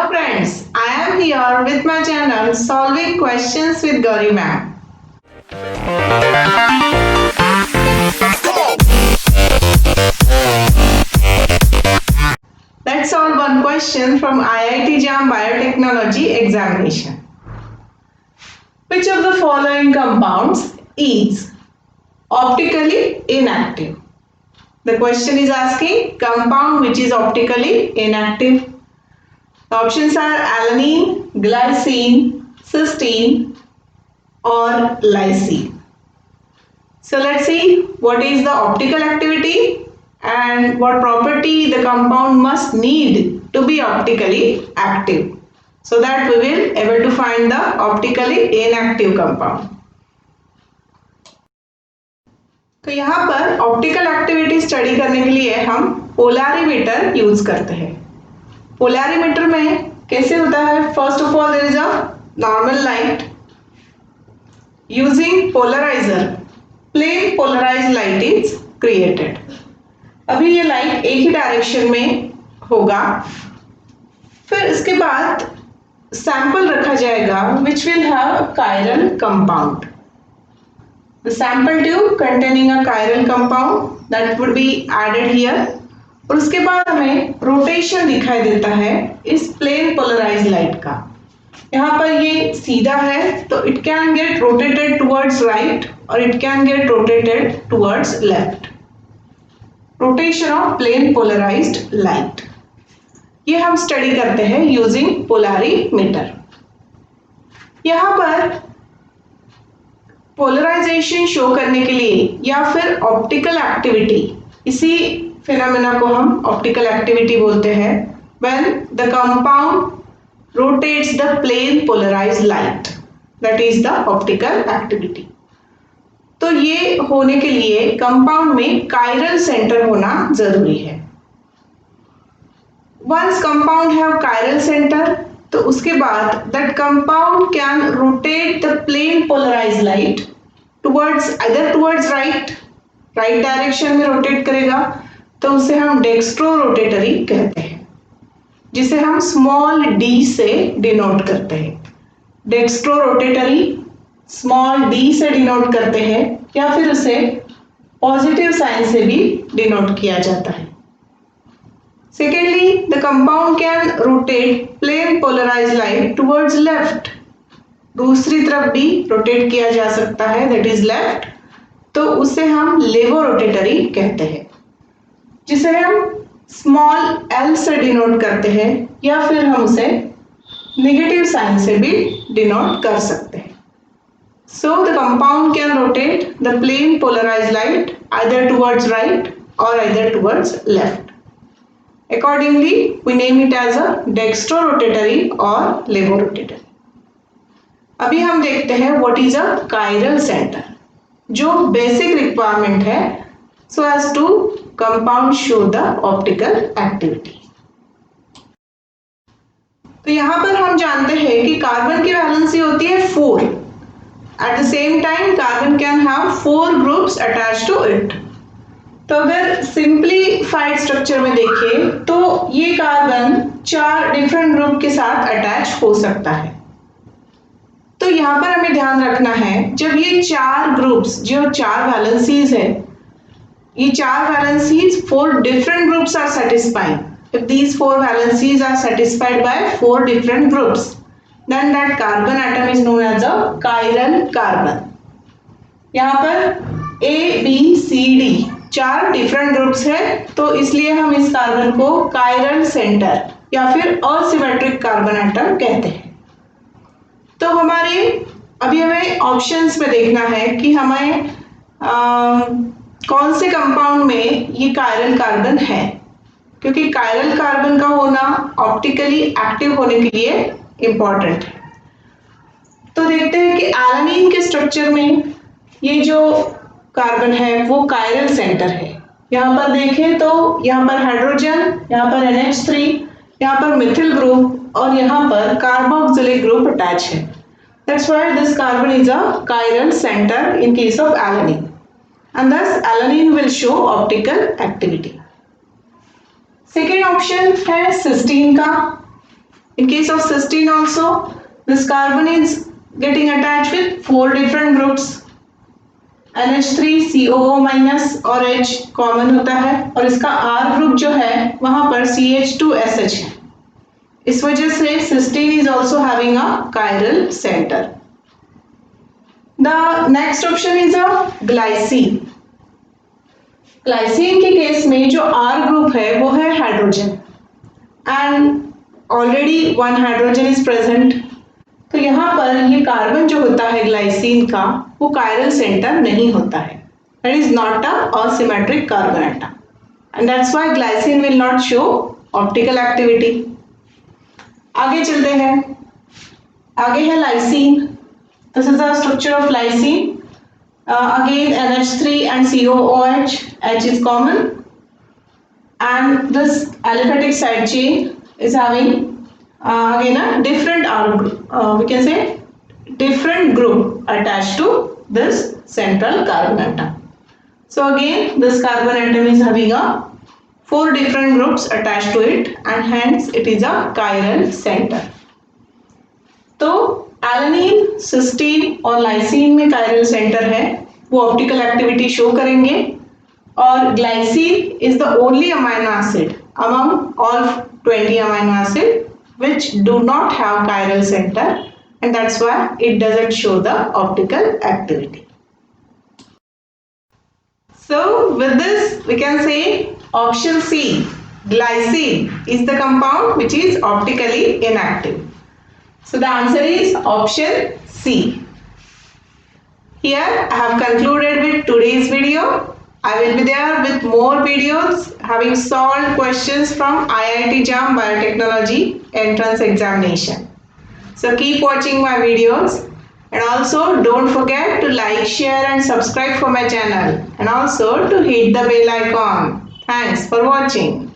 friends, I am here with my channel Solving Questions with Gauri Ma'am. Let's solve one question from IIT JAM Biotechnology examination. Which of the following compounds is optically inactive? The question is asking compound which is optically inactive. The options are alanine, glycine, cysteine or lysine. So let's see what is the optical activity and what property the compound must need to be optically active, so that we will able to find the optically inactive compound. तो यहाँ पर optical activity study करने के लिए हम polarimeter use करते हैं. Polarimeter में कैसे होता है? First of all there is a normal light. Using polarizer plane polarized light is created. अभी ये लाइट एक ही डायरेक्शन में होगा. फिर इसके बाद सैंपल रखा जाएगा which will have chiral compound. The sample tube containing a chiral compound that would be added here. और उसके बाद हमें रोटेशन दिखाई देता है इस प्लेन पोलराइज्ड लाइट का. यहाँ पर ये सीधा है तो it can get rotated towards right और it can get rotated towards left. Rotation of plane polarized light ये हम स्टडी करते हैं यूजिंग पोलैरिमीटर. यहाँ पर पोलराइजेशन शो करने के लिए या फिर ऑप्टिकल एक्टिविटी, इसी फिनोमेना को हम ऑप्टिकल एक्टिविटी बोलते हैं. When the compound rotates the plane polarized light, that is the optical activity. तो ये होने के लिए कंपाउंड में कायरल सेंटर होना जरूरी है. Once compound have chiral centre तो उसके बाद that compound can rotate the plane polarized light towards either towards right direction में रोटेट करेगा तो उसे हम डेक्स्ट्रो रोटेटरी कहते हैं, जिसे हम स्मॉल डी से डिनोट करते हैं. डेक्स्ट्रो रोटेटरी स्मॉल डी से डिनोट करते हैं या फिर उसे पॉजिटिव साइन से भी डिनोट किया जाता है. Secondly, the compound can rotate plane polarized light towards left. दूसरी तरफ भी रोटेट किया जा सकता है, that is left. तो उसे हम लेवो रोटेटरी कहते हैं, जिसे हम स्मॉल एल से डिनोट करते हैं या फिर हम उसे नेगेटिव साइन से भी डिनोट कर सकते हैं. So the compound can rotate the plane polarized light either towards right or either towards left. Accordingly, we name it as a dextrorotatory or levorotatory. अभी हम देखते हैं what is a chiral center, जो basic requirement है so as to compound show the optical activity. तो यहाँ पर हम जानते हैं कि कार्बन की वैलेंसी होती है 4. At the same time, carbon can have 4 groups attached to it. तो अगर सिंप्लीफाइड स्ट्रक्चर में देखें तो ये कार्बन 4 डिफरेंट ग्रुप के साथ अटैच हो सकता है. तो यहाँ पर हमें ध्यान रखना है जब ये 4 ग्रुप्स जो 4 वैलेंसीज है, ये 4 valencies 4 different groups are satisfying. If these 4 valencies are satisfied by 4 different groups, then that carbon atom is known as a chiral carbon. यहाँ पर A B C D 4 different groups है तो इसलिए हम इस कार्बन को कायरल सेंटर या फिर असिमेट्रिक कार्बन एटम कहते हैं. तो हमारे अभी हमें ऑप्शंस में देखना है कि हमें कौन से कंपाउंड में ये कायरल कार्बन है, क्योंकि कायरल कार्बन का होना ऑप्टिकली एक्टिव होने के लिए इम्पॉर्टेंट है. तो देखते हैं कि एलानिन के स्ट्रक्चर में ये जो कार्बन है वो कायरल सेंटर है. यहाँ पर देखें तो यहाँ पर हाइड्रोजन, यहाँ पर NH3, यहाँ पर मिथिल ग्रुप और यहाँ पर कार्बोक्सिलिक ग्रुप अटैच है. That's why this carbon is a chiral centre in case of alanine and thus alanine will show optical activity. Second option है सिस्टीन का. In case of cysteine also, this carbon is getting attached with 4 different groups. NH3 COO minus और H common होता है और इसका R group जो है वहां पर CH2SH है. इस वजह से cysteine is also having a chiral center. The next option is a glycine. Glycine के केस में जो R ग्रुप है वो है hydrogen and already 1 hydrogen is present. तो यहाँ पर ये कार्बन जो होता है ग्लाइसिन का वो कायरल सेंटर नहीं होता है. That is not a symmetric carbon atom and that's why glycine will not show optical activity. आगे चलते हैं. आगे है lysine. This is the structure of lysine. Again NH3 and COOH, H is common and this aliphatic side chain is having again a different R group, we can say different group attached to this central carbon atom. So again this carbon atom is having a 4 different groups attached to it and hence it is a chiral center. तो alanine, cysteine और lysine में chiral centre है, वो optical activity show करेंगे और glycine is the only amino acid among all 20 amino acid which do not have chiral center and that's why it doesn't show the optical activity. So with this we can say option C, glycine is the compound which is optically inactive. So the answer is option C. Here I have concluded with today's video. I will be there with more videos having solved questions from IIT JAM Biotechnology entrance examination. So keep watching my videos and also don't forget to like, share and subscribe for my channel and also to hit the bell icon. Thanks for watching.